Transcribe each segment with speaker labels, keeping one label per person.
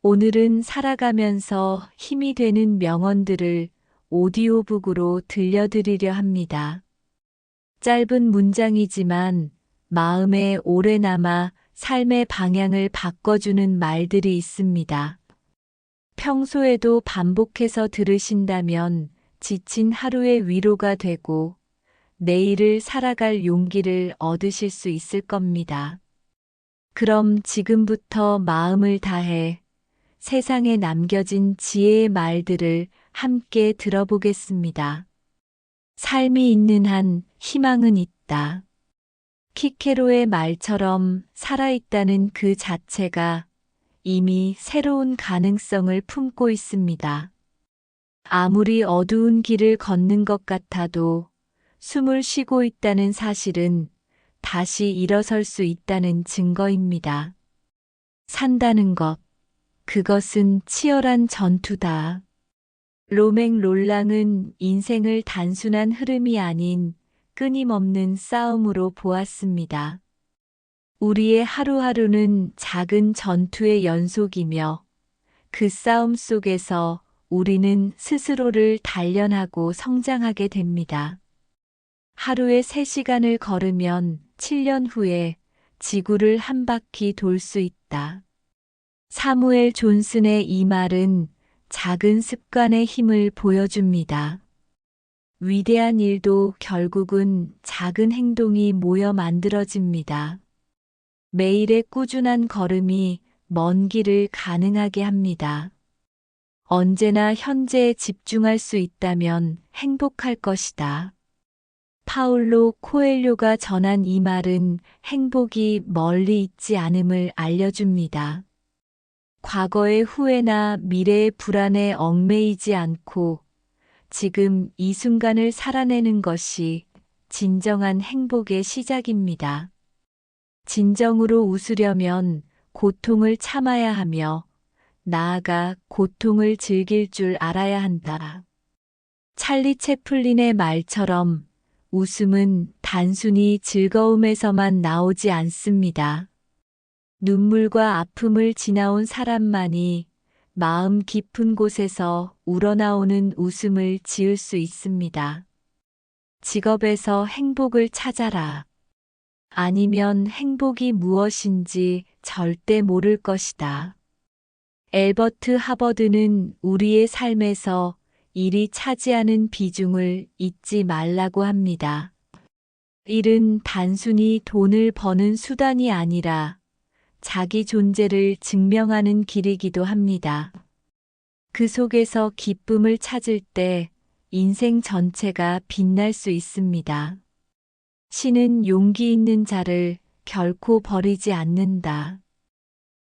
Speaker 1: 오늘은 살아가면서 힘이 되는 명언들을 오디오북으로 들려드리려 합니다. 짧은 문장이지만 마음에 오래 남아 삶의 방향을 바꿔주는 말들이 있습니다. 평소에도 반복해서 들으신다면 지친 하루의 위로가 되고 내일을 살아갈 용기를 얻으실 수 있을 겁니다. 그럼 지금부터 마음을 다해 세상에 남겨진 지혜의 말들을 함께 들어보겠습니다. 삶이 있는 한 희망은 있다. 키케로의 말처럼 살아있다는 그 자체가 이미 새로운 가능성을 품고 있습니다. 아무리 어두운 길을 걷는 것 같아도 숨을 쉬고 있다는 사실은 다시 일어설 수 있다는 증거입니다. 산다는 것, 그것은 치열한 전투다. 로맹 롤랑은 인생을 단순한 흐름이 아닌 끊임없는 싸움으로 보았습니다. 우리의 하루하루는 작은 전투의 연속이며 그 싸움 속에서 우리는 스스로를 단련하고 성장하게 됩니다. 하루에 3시간을 걸으면 7년 후에 지구를 한 바퀴 돌 수 있다. 사무엘 존슨의 이 말은 작은 습관의 힘을 보여줍니다. 위대한 일도 결국은 작은 행동이 모여 만들어집니다. 매일의 꾸준한 걸음이 먼 길을 가능하게 합니다. 언제나 현재에 집중할 수 있다면 행복할 것이다. 파울로 코엘료가 전한 이 말은 행복이 멀리 있지 않음을 알려줍니다. 과거의 후회나 미래의 불안에 얽매이지 않고 지금 이 순간을 살아내는 것이 진정한 행복의 시작입니다. 진정으로 웃으려면 고통을 참아야 하며 나아가 고통을 즐길 줄 알아야 한다. 찰리 채플린의 말처럼 웃음은 단순히 즐거움에서만 나오지 않습니다. 눈물과 아픔을 지나온 사람만이 마음 깊은 곳에서 우러나오는 웃음을 지을 수 있습니다. 직업에서 행복을 찾아라. 아니면 행복이 무엇인지 절대 모를 것이다. 엘버트 하버드는 우리의 삶에서 일이 차지하는 비중을 잊지 말라고 합니다. 일은 단순히 돈을 버는 수단이 아니라 자기 존재를 증명하는 길이기도 합니다. 그 속에서 기쁨을 찾을 때 인생 전체가 빛날 수 있습니다. 신은 용기 있는 자를 결코 버리지 않는다.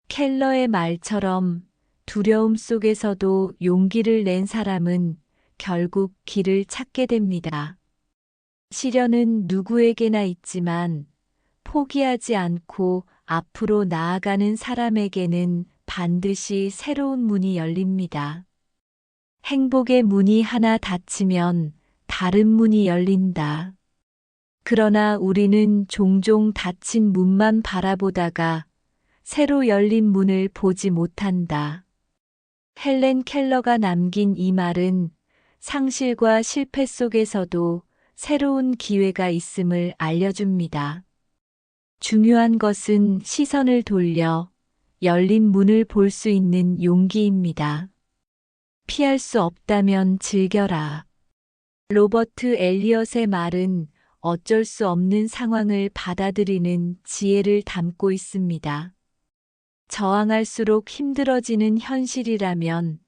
Speaker 1: 켈러의 말처럼 두려움 속에서도 용기를 낸 사람은 결국 길을 찾게 됩니다. 시련은 누구에게나 있지만 포기하지 않고 앞으로 나아가는 사람에게는 반드시 새로운 문이 열립니다. 행복의 문이 하나 닫히면 다른 문이 열린다. 그러나 우리는 종종 닫힌 문만 바라보다가 새로 열린 문을 보지 못한다. 헬렌 켈러가 남긴 이 말은 상실과 실패 속에서도 새로운 기회가 있음을 알려줍니다. 중요한 것은 시선을 돌려 열린 문을 볼 수 있는 용기입니다. 피할 수 없다면 즐겨라. 로버트 엘리엇의 말은 어쩔 수 없는 상황을 받아들이는 지혜를 담고 있습니다. 저항할수록 힘들어지는 현실이라면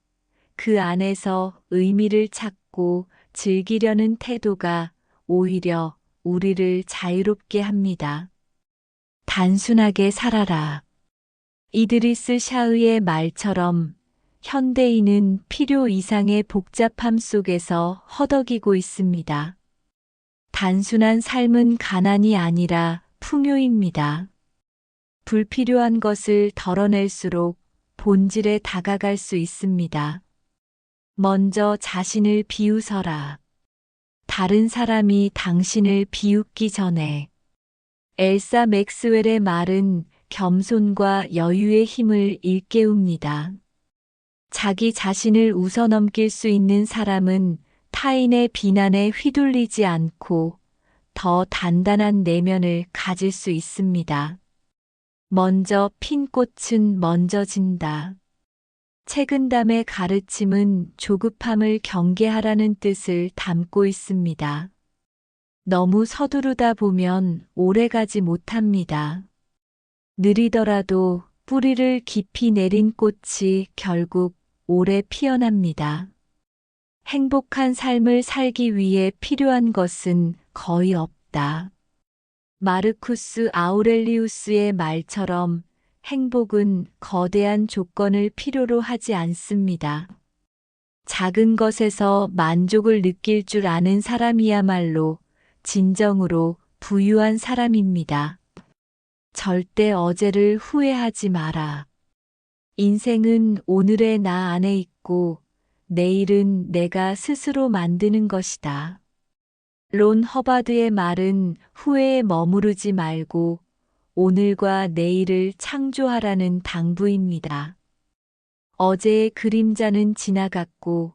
Speaker 1: 그 안에서 의미를 찾고 즐기려는 태도가 오히려 우리를 자유롭게 합니다. 단순하게 살아라. 이드리스 샤흐의 말처럼 현대인은 필요 이상의 복잡함 속에서 허덕이고 있습니다. 단순한 삶은 가난이 아니라 풍요입니다. 불필요한 것을 덜어낼수록 본질에 다가갈 수 있습니다. 먼저 자신을 비웃어라. 다른 사람이 당신을 비웃기 전에. 엘사 맥스웰의 말은 겸손과 여유의 힘을 일깨웁니다. 자기 자신을 웃어넘길 수 있는 사람은 타인의 비난에 휘둘리지 않고 더 단단한 내면을 가질 수 있습니다. 먼저 핀 꽃은 먼저 진다. 책은담의 가르침은 조급함을 경계하라는 뜻을 담고 있습니다. 너무 서두르다 보면 오래가지 못합니다. 느리더라도 뿌리를 깊이 내린 꽃이 결국 오래 피어납니다. 행복한 삶을 살기 위해 필요한 것은 거의 없다. 마르쿠스 아우렐리우스의 말처럼 행복은 거대한 조건을 필요로 하지 않습니다. 작은 것에서 만족을 느낄 줄 아는 사람이야말로 진정으로 부유한 사람입니다. 절대 어제를 후회하지 마라. 인생은 오늘의 나 안에 있고 내일은 내가 스스로 만드는 것이다. 론 허바드의 말은 후회에 머무르지 말고 오늘과 내일을 창조하라는 당부입니다. 어제의 그림자는 지나갔고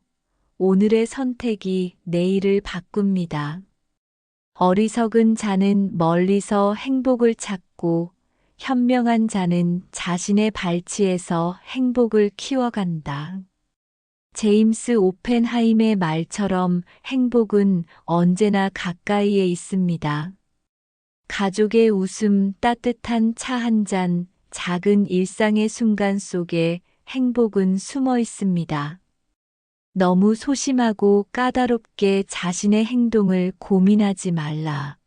Speaker 1: 오늘의 선택이 내일을 바꿉니다. 어리석은 자는 멀리서 행복을 찾고 현명한 자는 자신의 발치에서 행복을 키워간다. 제임스 오펜하임의 말처럼 행복은 언제나 가까이에 있습니다. 가족의 웃음, 따뜻한 차 한 잔, 작은 일상의 순간 속에 행복은 숨어 있습니다. 너무 소심하고 까다롭게 자신의 행동을 고민하지 말라.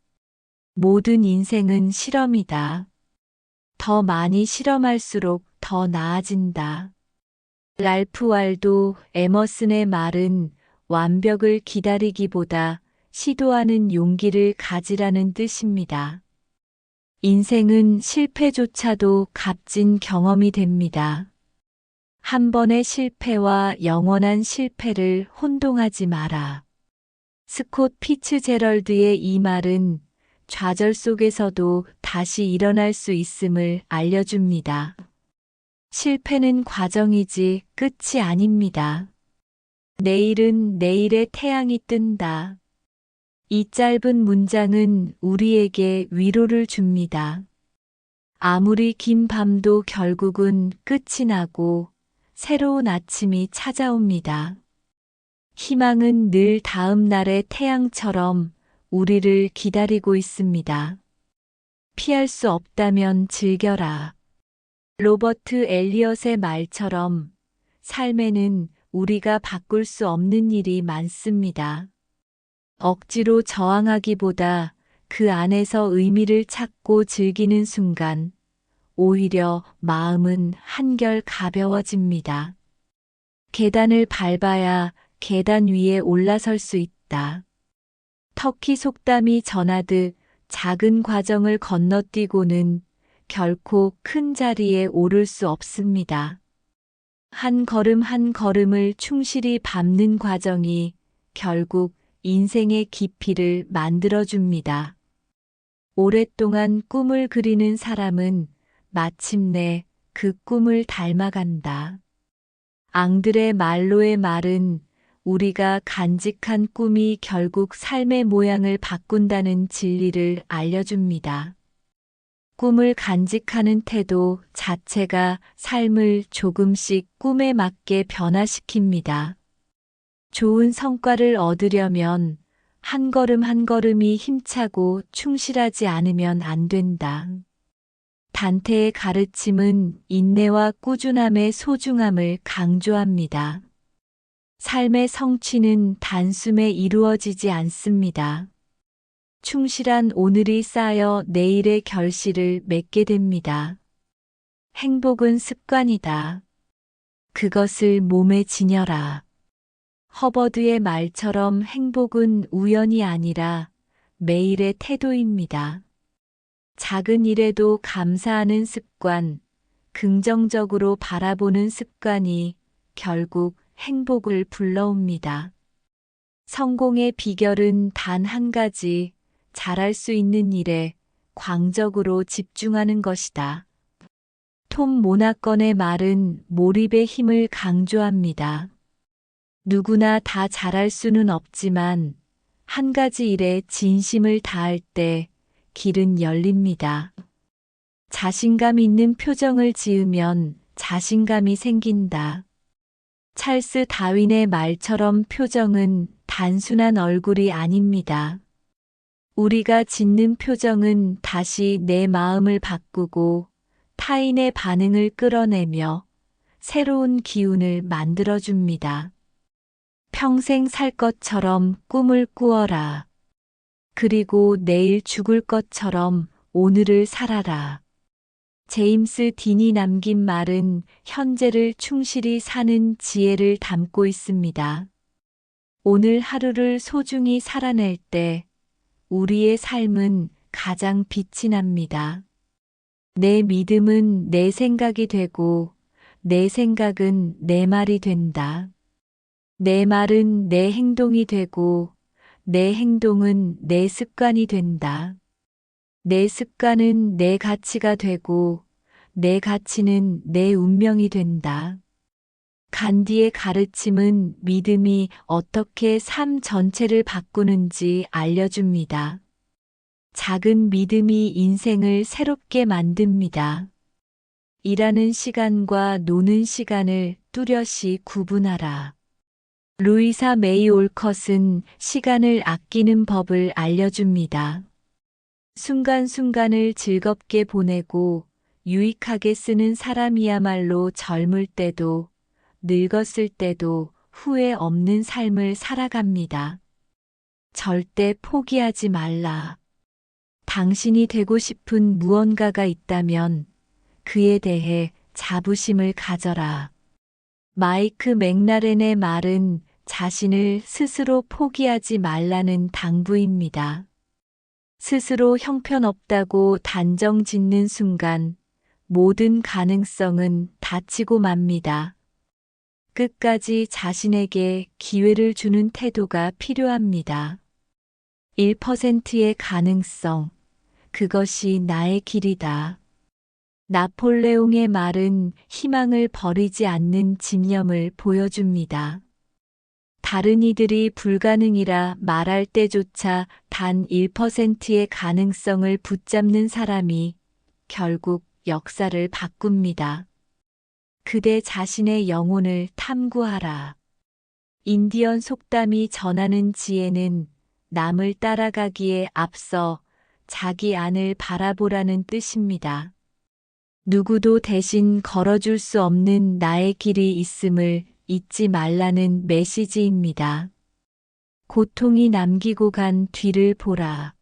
Speaker 1: 모든 인생은 실험이다. 더 많이 실험할수록 더 나아진다. 랄프 wal도 에머슨의 말은 완벽을 기다리기보다 시도하는 용기를 가지라는 뜻입니다. 인생은 실패조차도 값진 경험이 됩니다. 한 번의 실패와 영원한 실패를 혼동하지 마라. 스콧 피츠제럴드의 이 말은 좌절 속에서도 다시 일어날 수 있음을 알려줍니다. 실패는 과정이지 끝이 아닙니다. 내일은 내일의 태양이 뜬다. 이 짧은 문장은 우리에게 위로를 줍니다. 아무리 긴 밤도 결국은 끝이 나고 새로운 아침이 찾아옵니다. 희망은 늘 다음 날의 태양처럼 우리를 기다리고 있습니다. 피할 수 없다면 즐겨라. 로버트 엘리엇의 말처럼 삶에는 우리가 바꿀 수 없는 일이 많습니다. 억지로 저항하기보다 그 안에서 의미를 찾고 즐기는 순간 오히려 마음은 한결 가벼워집니다. 계단을 밟아야 계단 위에 올라설 수 있다. 터키 속담이 전하듯 작은 과정을 건너뛰고는 결코 큰 자리에 오를 수 없습니다. 한 걸음 한 걸음을 충실히 밟는 과정이 결국 인생의 깊이를 만들어줍니다. 오랫동안 꿈을 그리는 사람은 마침내 그 꿈을 닮아간다. 앙드레 말로의 말은 우리가 간직한 꿈이 결국 삶의 모양을 바꾼다는 진리를 알려줍니다. 꿈을 간직하는 태도 자체가 삶을 조금씩 꿈에 맞게 변화시킵니다. 좋은 성과를 얻으려면 한 걸음 한 걸음이 힘차고 충실하지 않으면 안 된다. 단테의 가르침은 인내와 꾸준함의 소중함을 강조합니다. 삶의 성취는 단숨에 이루어지지 않습니다. 충실한 오늘이 쌓여 내일의 결실을 맺게 됩니다. 행복은 습관이다. 그것을 몸에 지녀라. 허버드의 말처럼 행복은 우연이 아니라 매일의 태도입니다. 작은 일에도 감사하는 습관, 긍정적으로 바라보는 습관이 결국 행복을 불러옵니다. 성공의 비결은 단 한 가지, 잘할 수 있는 일에 광적으로 집중하는 것이다. 톰 모나건의 말은 몰입의 힘을 강조합니다. 누구나 다 잘할 수는 없지만 한 가지 일에 진심을 다할 때 길은 열립니다. 자신감 있는 표정을 지으면 자신감이 생긴다. 찰스 다윈의 말처럼 표정은 단순한 얼굴이 아닙니다. 우리가 짓는 표정은 다시 내 마음을 바꾸고 타인의 반응을 끌어내며 새로운 기운을 만들어줍니다. 평생 살 것처럼 꿈을 꾸어라. 그리고 내일 죽을 것처럼 오늘을 살아라. 제임스 딘이 남긴 말은 현재를 충실히 사는 지혜를 담고 있습니다. 오늘 하루를 소중히 살아낼 때 우리의 삶은 가장 빛이 납니다. 내 믿음은 내 생각이 되고 내 생각은 내 말이 된다. 내 말은 내 행동이 되고 내 행동은 내 습관이 된다. 내 습관은 내 가치가 되고 내 가치는 내 운명이 된다. 간디의 가르침은 믿음이 어떻게 삶 전체를 바꾸는지 알려줍니다. 작은 믿음이 인생을 새롭게 만듭니다. 일하는 시간과 노는 시간을 뚜렷이 구분하라. 루이사 메이 올컷은 시간을 아끼는 법을 알려줍니다. 순간순간을 즐겁게 보내고 유익하게 쓰는 사람이야말로 젊을 때도 늙었을 때도 후회 없는 삶을 살아갑니다. 절대 포기하지 말라. 당신이 되고 싶은 무언가가 있다면 그에 대해 자부심을 가져라. 마이크 맥라렌의 말은 자신을 스스로 포기하지 말라는 당부입니다. 스스로 형편없다고 단정 짓는 순간 모든 가능성은 닫히고 맙니다. 끝까지 자신에게 기회를 주는 태도가 필요합니다. 1%의 가능성, 그것이 나의 길이다. 나폴레옹의 말은 희망을 버리지 않는 집념을 보여줍니다. 다른 이들이 불가능이라 말할 때조차 단 1%의 가능성을 붙잡는 사람이 결국 역사를 바꿉니다. 그대 자신의 영혼을 탐구하라. 인디언 속담이 전하는 지혜는 남을 따라가기에 앞서 자기 안을 바라보라는 뜻입니다. 누구도 대신 걸어줄 수 없는 나의 길이 있음을 잊지 말라는 메시지입니다. 고통이 남기고 간 뒤를 보라.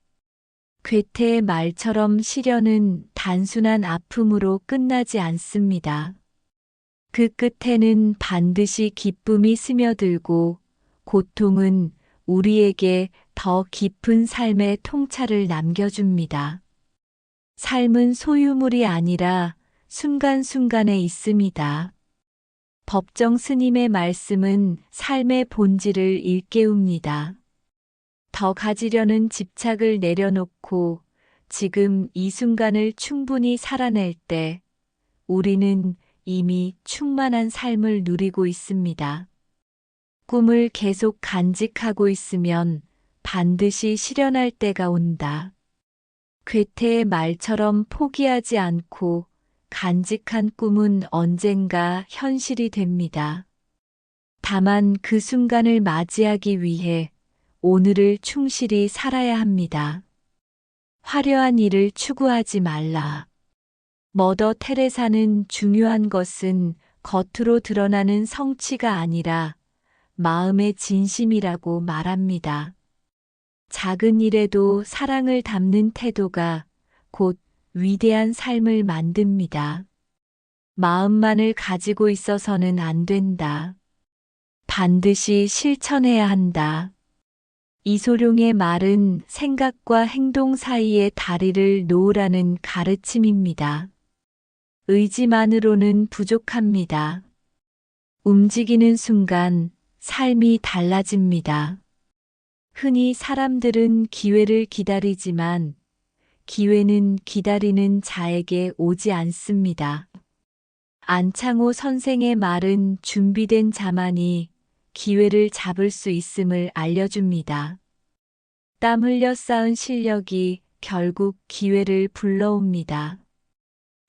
Speaker 1: 괴테의 말처럼 시련은 단순한 아픔으로 끝나지 않습니다. 그 끝에는 반드시 기쁨이 스며들고 고통은 우리에게 더 깊은 삶의 통찰을 남겨줍니다. 삶은 소유물이 아니라 순간순간에 있습니다. 법정 스님의 말씀은 삶의 본질을 일깨웁니다. 더 가지려는 집착을 내려놓고 지금 이 순간을 충분히 살아낼 때 우리는 이미 충만한 삶을 누리고 있습니다. 꿈을 계속 간직하고 있으면 반드시 실현할 때가 온다. 괴테의 말처럼 포기하지 않고 간직한 꿈은 언젠가 현실이 됩니다. 다만 그 순간을 맞이하기 위해 오늘을 충실히 살아야 합니다. 화려한 일을 추구하지 말라. 머더 테레사는 중요한 것은 겉으로 드러나는 성취가 아니라 마음의 진심이라고 말합니다. 작은 일에도 사랑을 담는 태도가 곧 위대한 삶을 만듭니다. 마음만을 가지고 있어서는 안 된다. 반드시 실천해야 한다. 이소룡의 말은 생각과 행동 사이에 다리를 놓으라는 가르침입니다. 의지만으로는 부족합니다. 움직이는 순간 삶이 달라집니다. 흔히 사람들은 기회를 기다리지만 기회는 기다리는 자에게 오지 않습니다. 안창호 선생의 말은 준비된 자만이 기회를 잡을 수 있음을 알려줍니다. 땀 흘려 쌓은 실력이 결국 기회를 불러옵니다.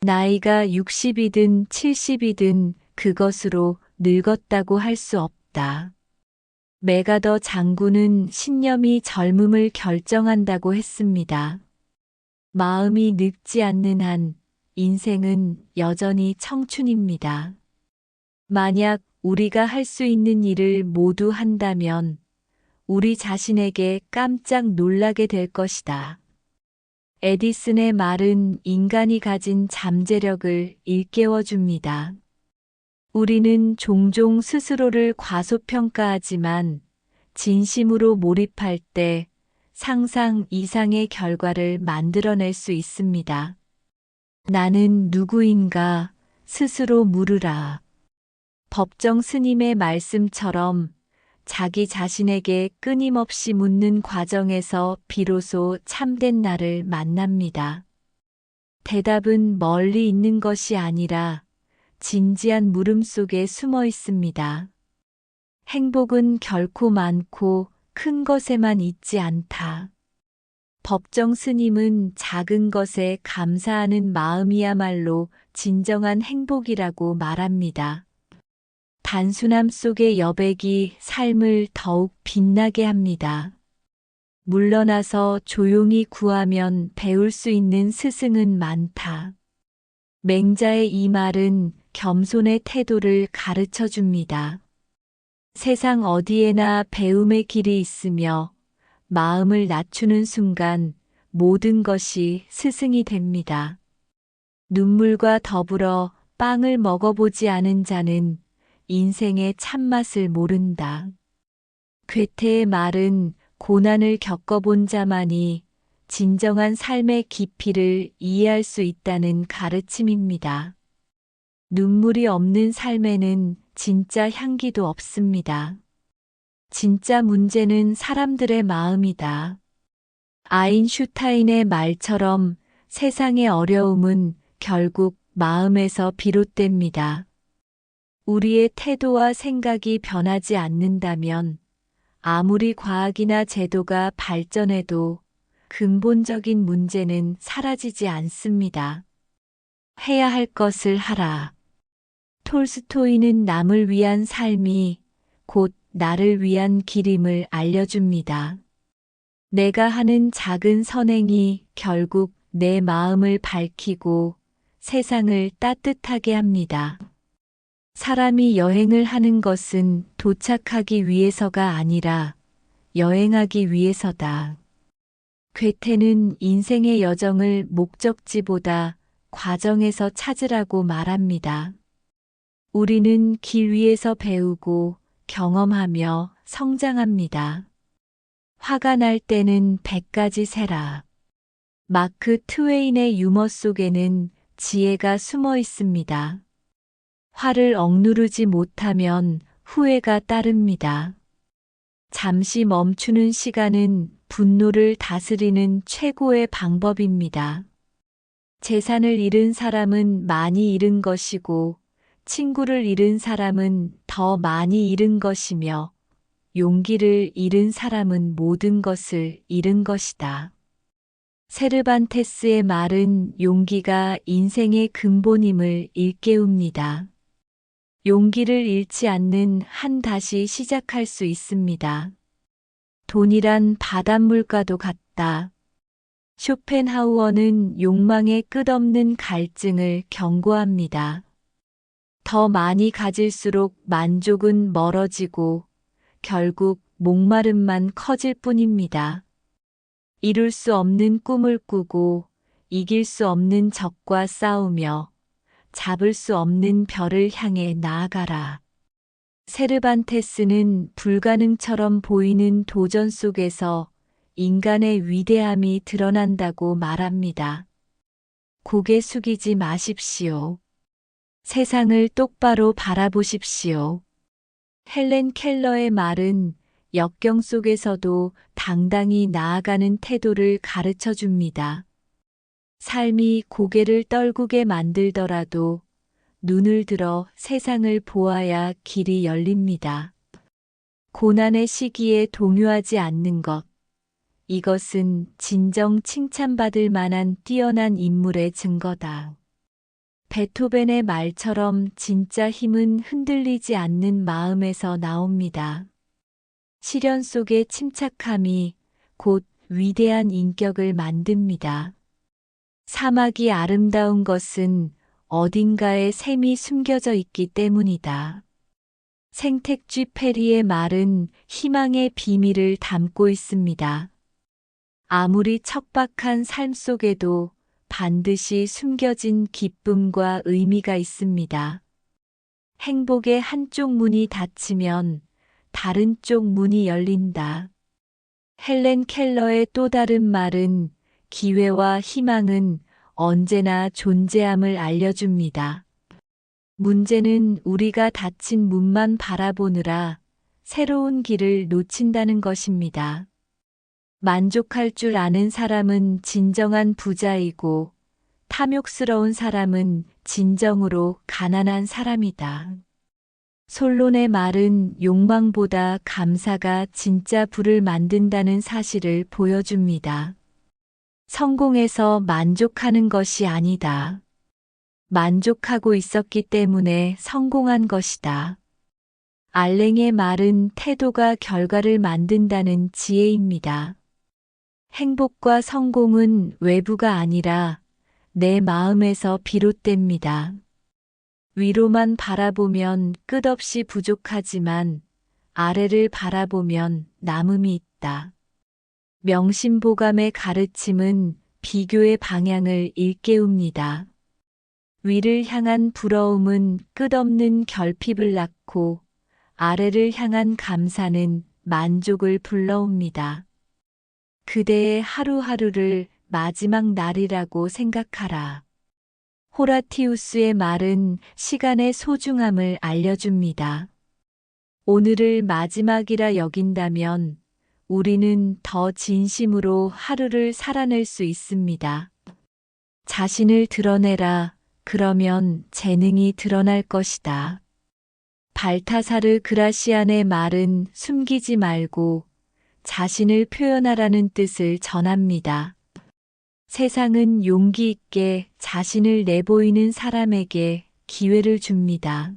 Speaker 1: 나이가 60이든 70이든 그것으로 늙었다고 할 수 없다. 메가더 장군은 신념이 젊음을 결정한다고 했습니다. 마음이 늙지 않는 한 인생은 여전히 청춘입니다. 만약 우리가 할 수 있는 일을 모두 한다면 우리 자신에게 깜짝 놀라게 될 것이다. 에디슨의 말은 인간이 가진 잠재력을 일깨워 줍니다. 우리는 종종 스스로를 과소평가하지만 진심으로 몰입할 때 상상 이상의 결과를 만들어낼 수 있습니다. 나는 누구인가 스스로 물으라. 법정 스님의 말씀처럼 자기 자신에게 끊임없이 묻는 과정에서 비로소 참된 나를 만납니다. 대답은 멀리 있는 것이 아니라 진지한 물음 속에 숨어 있습니다. 행복은 결코 많고 큰 것에만 있지 않다. 법정 스님은 작은 것에 감사하는 마음이야말로 진정한 행복이라고 말합니다. 단순함 속의 여백이 삶을 더욱 빛나게 합니다. 물러나서 조용히 구하면 배울 수 있는 스승은 많다. 맹자의 이 말은 겸손의 태도를 가르쳐 줍니다. 세상 어디에나 배움의 길이 있으며 마음을 낮추는 순간 모든 것이 스승이 됩니다. 눈물과 더불어 빵을 먹어보지 않은 자는 인생의 참맛을 모른다. 괴테의 말은 고난을 겪어본 자만이 진정한 삶의 깊이를 이해할 수 있다는 가르침입니다. 눈물이 없는 삶에는 진짜 향기도 없습니다. 진짜 문제는 사람들의 마음이다. 아인슈타인의 말처럼 세상의 어려움은 결국 마음에서 비롯됩니다. 우리의 태도와 생각이 변하지 않는다면 아무리 과학이나 제도가 발전해도 근본적인 문제는 사라지지 않습니다. 해야 할 것을 하라. 톨스토이는 남을 위한 삶이 곧 나를 위한 길임을 알려줍니다. 내가 하는 작은 선행이 결국 내 마음을 밝히고 세상을 따뜻하게 합니다. 사람이 여행을 하는 것은 도착하기 위해서가 아니라 여행하기 위해서다. 괴테는 인생의 여정을 목적지보다 과정에서 찾으라고 말합니다. 우리는 길 위에서 배우고 경험하며 성장합니다. 화가 날 때는 100가지 세라. 마크 트웨인의 유머 속에는 지혜가 숨어 있습니다. 화를 억누르지 못하면 후회가 따릅니다. 잠시 멈추는 시간은 분노를 다스리는 최고의 방법입니다. 재산을 잃은 사람은 많이 잃은 것이고 친구를 잃은 사람은 더 많이 잃은 것이며 용기를 잃은 사람은 모든 것을 잃은 것이다. 세르반테스의 말은 용기가 인생의 근본임을 일깨웁니다. 용기를 잃지 않는 한 다시 시작할 수 있습니다. 돈이란 바닷물과도 같다. 쇼펜하우어는 욕망의 끝없는 갈증을 경고합니다. 더 많이 가질수록 만족은 멀어지고 결국 목마름만 커질 뿐입니다. 이룰 수 없는 꿈을 꾸고 이길 수 없는 적과 싸우며 잡을 수 없는 별을 향해 나아가라. 세르반테스는 불가능처럼 보이는 도전 속에서 인간의 위대함이 드러난다고 말합니다. 고개 숙이지 마십시오. 세상을 똑바로 바라보십시오. 헬렌 켈러의 말은 역경 속에서도 당당히 나아가는 태도를 가르쳐 줍니다. 삶이 고개를 떨구게 만들더라도 눈을 들어 세상을 보아야 길이 열립니다. 고난의 시기에 동요하지 않는 것. 이것은 진정 칭찬받을 만한 뛰어난 인물의 증거다. 베토벤의 말처럼 진짜 힘은 흔들리지 않는 마음에서 나옵니다. 시련 속의 침착함이 곧 위대한 인격을 만듭니다. 사막이 아름다운 것은 어딘가에 샘이 숨겨져 있기 때문이다. 생텍쥐 페리의 말은 희망의 비밀을 담고 있습니다. 아무리 척박한 삶 속에도 반드시 숨겨진 기쁨과 의미가 있습니다. 행복의 한쪽 문이 닫히면 다른 쪽 문이 열린다. 헬렌 켈러의 또 다른 말은 기회와 희망은 언제나 존재함을 알려줍니다. 문제는 우리가 닫힌 문만 바라보느라 새로운 길을 놓친다는 것입니다. 만족할 줄 아는 사람은 진정한 부자이고 탐욕스러운 사람은 진정으로 가난한 사람이다. 솔론의 말은 욕망보다 감사가 진짜 부를 만든다는 사실을 보여줍니다. 성공해서 만족하는 것이 아니다. 만족하고 있었기 때문에 성공한 것이다. 알랭의 말은 태도가 결과를 만든다는 지혜입니다. 행복과 성공은 외부가 아니라 내 마음에서 비롯됩니다. 위로만 바라보면 끝없이 부족하지만 아래를 바라보면 남음이 있다. 명심보감의 가르침은 비교의 방향을 일깨웁니다. 위를 향한 부러움은 끝없는 결핍을 낳고 아래를 향한 감사는 만족을 불러옵니다. 그대의 하루하루를 마지막 날이라고 생각하라. 호라티우스의 말은 시간의 소중함을 알려줍니다. 오늘을 마지막이라 여긴다면 우리는 더 진심으로 하루를 살아낼 수 있습니다. 자신을 드러내라. 그러면 재능이 드러날 것이다. 발타사르 그라시안의 말은 숨기지 말고 자신을 표현하라는 뜻을 전합니다. 세상은 용기 있게 자신을 내보이는 사람에게 기회를 줍니다.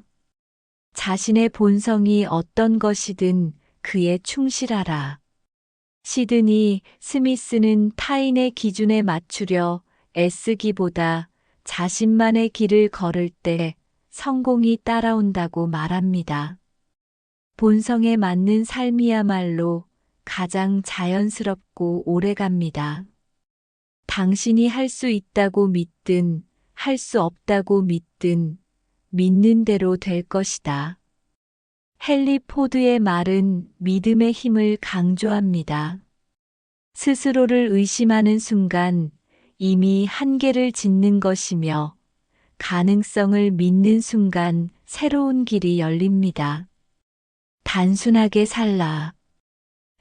Speaker 1: 자신의 본성이 어떤 것이든 그에 충실하라. 시드니 스미스는 타인의 기준에 맞추려 애쓰기보다 자신만의 길을 걸을 때 성공이 따라온다고 말합니다. 본성에 맞는 삶이야말로 가장 자연스럽고 오래갑니다. 당신이 할 수 있다고 믿든 할 수 없다고 믿든 믿는 대로 될 것이다. 헨리 포드의 말은 믿음의 힘을 강조합니다. 스스로를 의심하는 순간 이미 한계를 짓는 것이며 가능성을 믿는 순간 새로운 길이 열립니다. 단순하게 살라.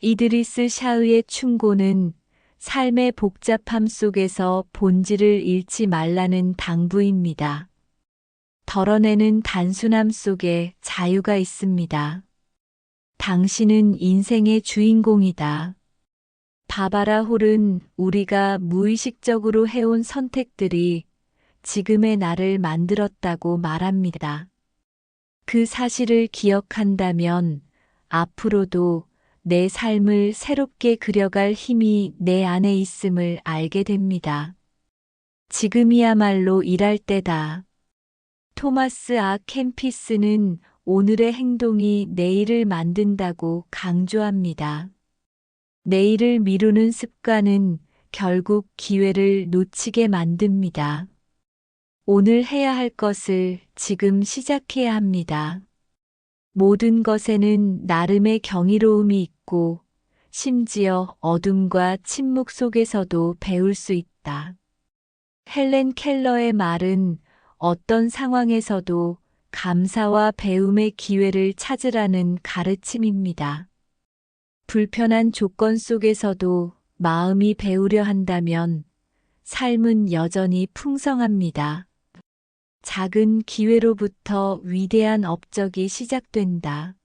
Speaker 1: 이드리스 샤흐의 충고는 삶의 복잡함 속에서 본질을 잃지 말라는 당부입니다. 덜어내는 단순함 속에 자유가 있습니다. 당신은 인생의 주인공이다. 바바라 홀은 우리가 무의식적으로 해온 선택들이 지금의 나를 만들었다고 말합니다. 그 사실을 기억한다면 앞으로도 내 삶을 새롭게 그려갈 힘이 내 안에 있음을 알게 됩니다. 지금이야말로 일할 때다. 토마스 아 캠피스는 오늘의 행동이 내일을 만든다고 강조합니다. 내일을 미루는 습관은 결국 기회를 놓치게 만듭니다. 오늘 해야 할 것을 지금 시작해야 합니다. 모든 것에는 나름의 경이로움이 있고 심지어 어둠과 침묵 속에서도 배울 수 있다. 헬렌 켈러의 말은 어떤 상황에서도 감사와 배움의 기회를 찾으라는 가르침입니다. 불편한 조건 속에서도 마음이 배우려 한다면 삶은 여전히 풍성합니다. 작은 기회로부터 위대한 업적이 시작된다.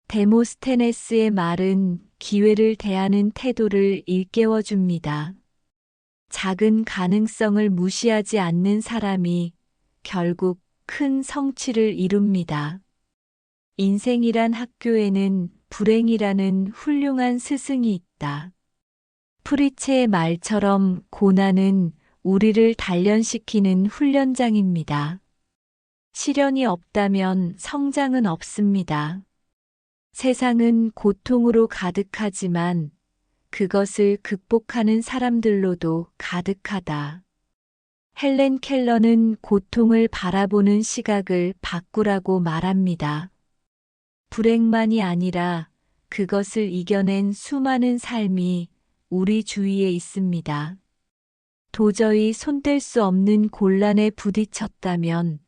Speaker 1: 데모스테네스의 말은 기회를 대하는 태도를 일깨워 줍니다. 작은 가능성을 무시하지 않는 사람이 결국 큰 성취를 이룹니다. 인생이란 학교에는 불행이라는 훌륭한 스승이 있다. 프리체의 말처럼 고난은 우리를 단련시키는 훈련장입니다. 시련이 없다면 성장은 없습니다. 세상은 고통으로 가득하지만 그것을 극복하는 사람들로도 가득하다. 헬렌 켈러는 고통을 바라보는 시각을 바꾸라고 말합니다. 불행만이 아니라 그것을 이겨낸 수많은 삶이 우리 주위에 있습니다. 도저히 손댈 수 없는 곤란에 부딪혔다면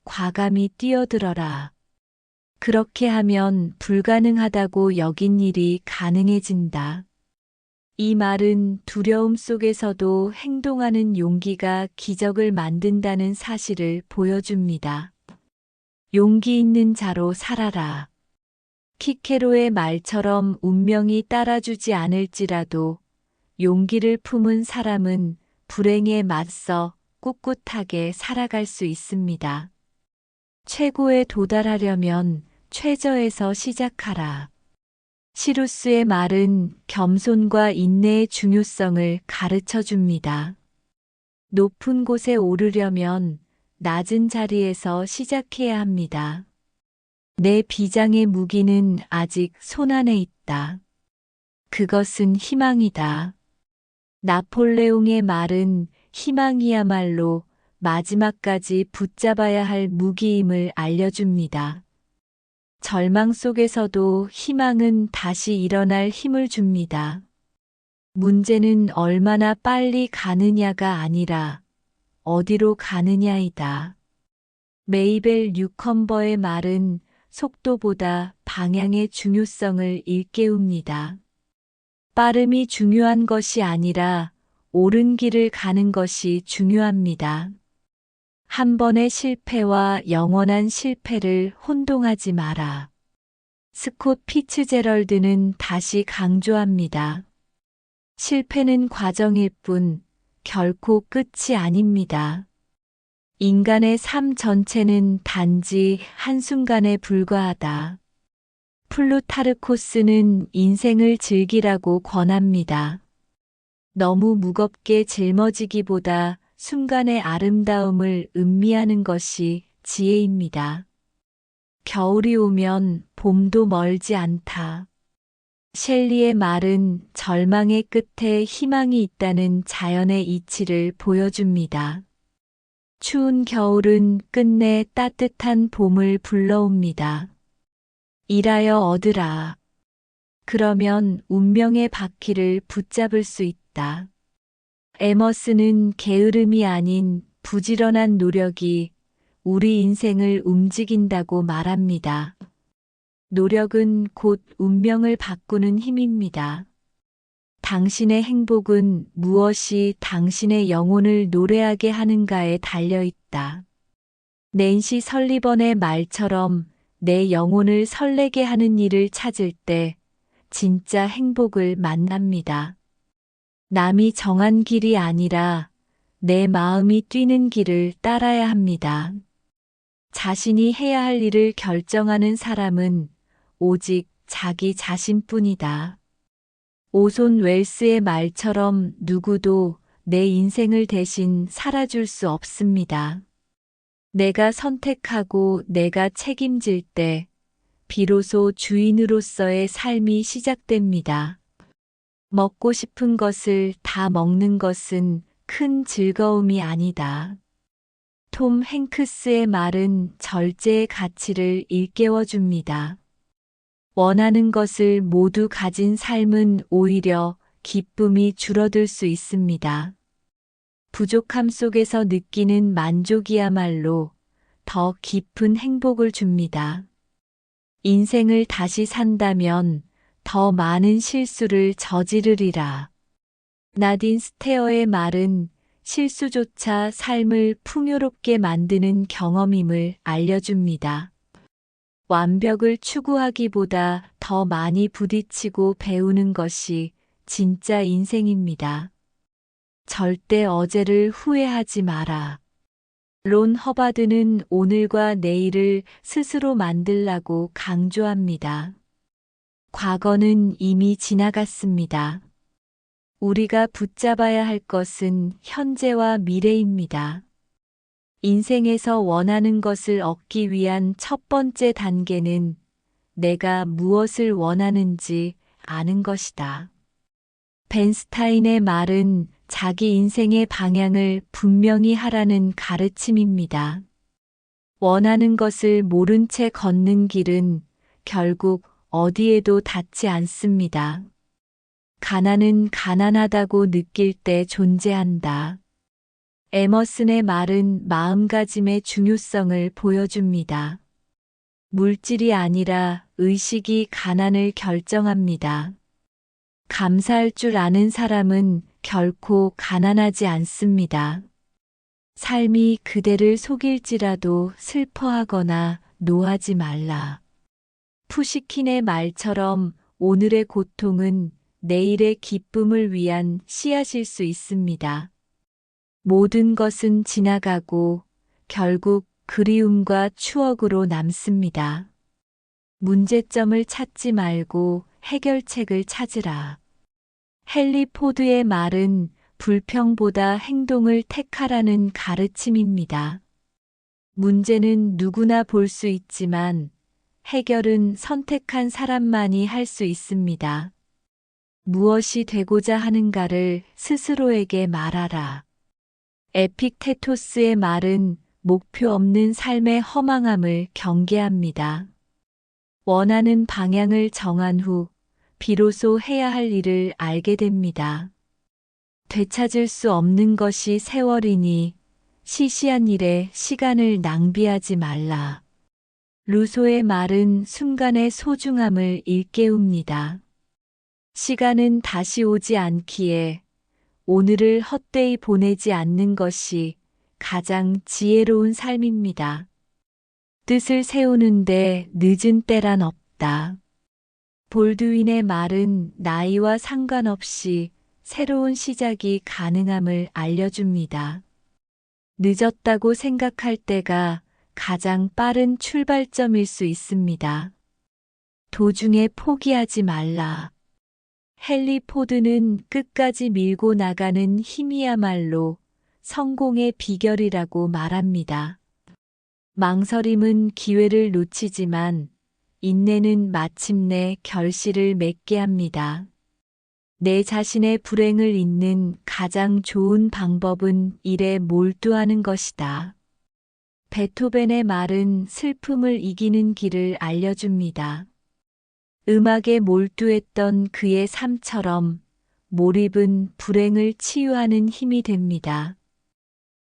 Speaker 1: 과감히 뛰어들어라. 그렇게 하면 불가능하다고 여긴 일이 가능해진다. 이 말은 두려움 속에서도 행동하는 용기가 기적을 만든다는 사실을 보여줍니다. 용기 있는 자로 살아라. 키케로의 말처럼 운명이 따라주지 않을지라도 용기를 품은 사람은 불행에 맞서 꿋꿋하게 살아갈 수 있습니다. 최고에 도달하려면 최저에서 시작하라. 시루스의 말은 겸손과 인내의 중요성을 가르쳐 줍니다. 높은 곳에 오르려면 낮은 자리에서 시작해야 합니다. 내 비장의 무기는 아직 손안에 있다. 그것은 희망이다. 나폴레옹의 말은 희망이야말로 마지막까지 붙잡아야 할 무기임을 알려줍니다. 절망 속에서도 희망은 다시 일어날 힘을 줍니다. 문제는 얼마나 빨리 가느냐가 아니라 어디로 가느냐이다. 메이벨 뉴컴버의 말은 속도보다 방향의 중요성을 일깨웁니다. 빠름이 중요한 것이 아니라 옳은 길을 가는 것이 중요합니다. 한 번의 실패와 영원한 실패를 혼동하지 마라. 스콧 피츠제럴드는 다시 강조합니다. 실패는 과정일 뿐 결코 끝이 아닙니다. 인간의 삶 전체는 단지 한순간에 불과하다. 플루타르코스는 인생을 즐기라고 권합니다. 너무 무겁게 짊어지기보다 순간의 아름다움을 음미하는 것이 지혜입니다. 겨울이 오면 봄도 멀지 않다. 셸리의 말은 절망의 끝에 희망이 있다는 자연의 이치를 보여줍니다. 추운 겨울은 끝내 따뜻한 봄을 불러옵니다. 일하여 얻으라. 그러면 운명의 바퀴를 붙잡을 수 있다. 에머스는 게으름이 아닌 부지런한 노력이 우리 인생을 움직인다고 말합니다. 노력은 곧 운명을 바꾸는 힘입니다. 당신의 행복은 무엇이 당신의 영혼을 노래하게 하는가에 달려 있다. 낸시 설리번의 말처럼 내 영혼을 설레게 하는 일을 찾을 때 진짜 행복을 만납니다. 남이 정한 길이 아니라 내 마음이 뛰는 길을 따라야 합니다. 자신이 해야 할 일을 결정하는 사람은 오직 자기 자신뿐이다. 오손 웰스의 말처럼 누구도 내 인생을 대신 살아줄 수 없습니다. 내가 선택하고 내가 책임질 때 비로소 주인으로서의 삶이 시작됩니다. 먹고 싶은 것을 다 먹는 것은 큰 즐거움이 아니다. 톰 행크스의 말은 절제의 가치를 일깨워 줍니다. 원하는 것을 모두 가진 삶은 오히려 기쁨이 줄어들 수 있습니다. 부족함 속에서 느끼는 만족이야말로 더 깊은 행복을 줍니다. 인생을 다시 산다면 더 많은 실수를 저지르리라. 나딘 스테어의 말은 실수조차 삶을 풍요롭게 만드는 경험임을 알려줍니다. 완벽을 추구하기보다 더 많이 부딪히고 배우는 것이 진짜 인생입니다. 절대 어제를 후회하지 마라. 론 허바드는 오늘과 내일을 스스로 만들라고 강조합니다. 과거는 이미 지나갔습니다. 우리가 붙잡아야 할 것은 현재와 미래입니다. 인생에서 원하는 것을 얻기 위한 첫 번째 단계는 내가 무엇을 원하는지 아는 것이다. 벤스타인의 말은 자기 인생의 방향을 분명히 하라는 가르침입니다. 원하는 것을 모른 채 걷는 길은 결국 어디에도 닿지 않습니다. 가난은 가난하다고 느낄 때 존재한다. 에머슨의 말은 마음가짐의 중요성을 보여줍니다. 물질이 아니라 의식이 가난을 결정합니다. 감사할 줄 아는 사람은 결코 가난하지 않습니다. 삶이 그대를 속일지라도 슬퍼하거나 노하지 말라. 푸시킨의 말처럼 오늘의 고통은 내일의 기쁨을 위한 씨앗일 수 있습니다. 모든 것은 지나가고 결국 그리움과 추억으로 남습니다. 문제점을 찾지 말고 해결책을 찾으라. 헨리 포드의 말은 불평보다 행동을 택하라는 가르침입니다. 문제는 누구나 볼 수 있지만 해결은 선택한 사람만이 할 수 있습니다. 무엇이 되고자 하는가를 스스로에게 말하라. 에픽테토스의 말은 목표 없는 삶의 허망함을 경계합니다. 원하는 방향을 정한 후 비로소 해야 할 일을 알게 됩니다. 되찾을 수 없는 것이 세월이니 시시한 일에 시간을 낭비하지 말라. 루소의 말은 순간의 소중함을 일깨웁니다. 시간은 다시 오지 않기에 오늘을 헛되이 보내지 않는 것이 가장 지혜로운 삶입니다. 뜻을 세우는데 늦은 때란 없다. 볼드윈의 말은 나이와 상관없이 새로운 시작이 가능함을 알려줍니다. 늦었다고 생각할 때가 가장 빠른 출발점일 수 있습니다. 도중에 포기하지 말라. 헨리 포드는 끝까지 밀고 나가는 힘이야말로 성공의 비결이라고 말합니다. 망설임은 기회를 놓치지만 인내는 마침내 결실을 맺게 합니다. 내 자신의 불행을 잇는 가장 좋은 방법은 일에 몰두하는 것이다. 베토벤의 말은 슬픔을 이기는 길을 알려줍니다. 음악에 몰두했던 그의 삶처럼 몰입은 불행을 치유하는 힘이 됩니다.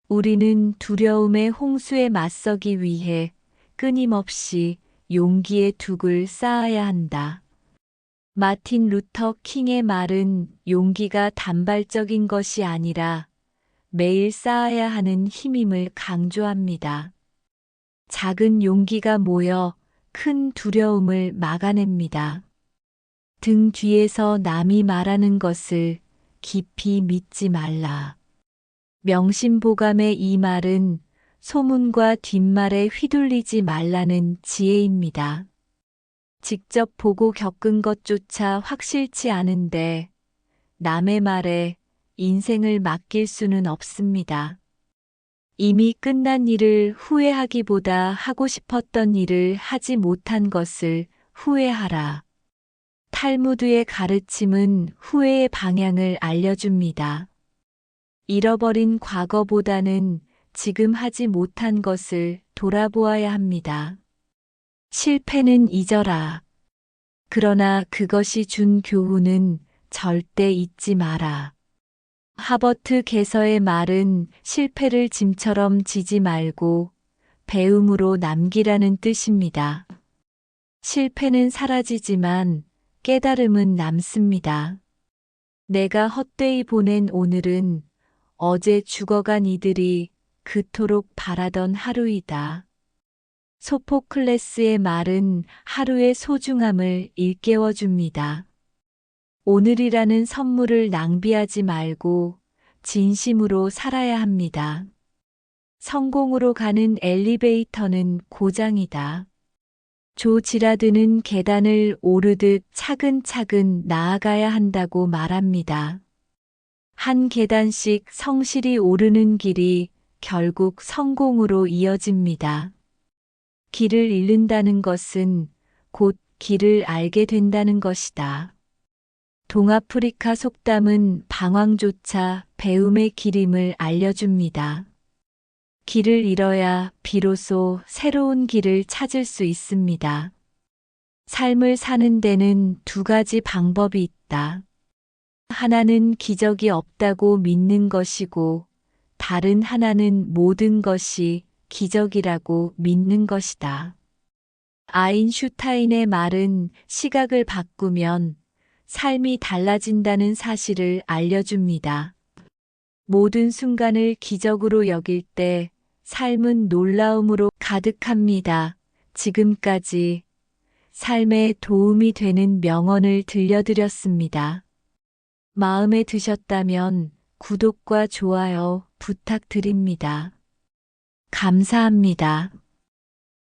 Speaker 1: 우리는 두려움의 홍수에 맞서기 위해 끊임없이 용기의 둑을 쌓아야 한다. 마틴 루터 킹의 말은 용기가 단발적인 것이 아니라 매일 쌓아야 하는 힘임을 강조합니다. 작은 용기가 모여 큰 두려움을 막아냅니다. 등 뒤에서 남이 말하는 것을 깊이 믿지 말라. 명심보감의 이 말은 소문과 뒷말에 휘둘리지 말라는 지혜입니다. 직접 보고 겪은 것조차 확실치 않은데 남의 말에 인생을 맡길 수는 없습니다. 이미 끝난 일을 후회하기보다 하고 싶었던 일을 하지 못한 것을 후회하라. 탈무드의 가르침은 후회의 방향을 알려줍니다. 잃어버린 과거보다는 지금 하지 못한 것을 돌아보아야 합니다. 실패는 잊어라. 그러나 그것이 준 교훈은 절대 잊지 마라. 하버트 개서의 말은 실패를 짐처럼 지지 말고 배움으로 남기라는 뜻입니다. 실패는 사라지지만 깨달음은 남습니다. 내가 헛되이 보낸 오늘은 어제 죽어간 이들이 그토록 바라던 하루이다. 소포클레스의 말은 하루의 소중함을 일깨워줍니다. 오늘이라는 선물을 낭비하지 말고 진심으로 살아야 합니다. 성공으로 가는 엘리베이터는 고장이다. 조 지라드는 계단을 오르듯 차근차근 나아가야 한다고 말합니다. 한 계단씩 성실히 오르는 길이 결국 성공으로 이어집니다. 길을 잃는다는 것은 곧 길을 알게 된다는 것이다. 동아프리카 속담은 방황조차 배움의 길임을 알려줍니다. 길을 잃어야 비로소 새로운 길을 찾을 수 있습니다. 삶을 사는 데는 두 가지 방법이 있다. 하나는 기적이 없다고 믿는 것이고, 다른 하나는 모든 것이 기적이라고 믿는 것이다. 아인슈타인의 말은 시각을 바꾸면 삶이 달라진다는 사실을 알려줍니다. 모든 순간을 기적으로 여길 때 삶은 놀라움으로 가득합니다. 지금까지 삶에 도움이 되는 명언을 들려드렸습니다. 마음에 드셨다면 구독과 좋아요 부탁드립니다. 감사합니다.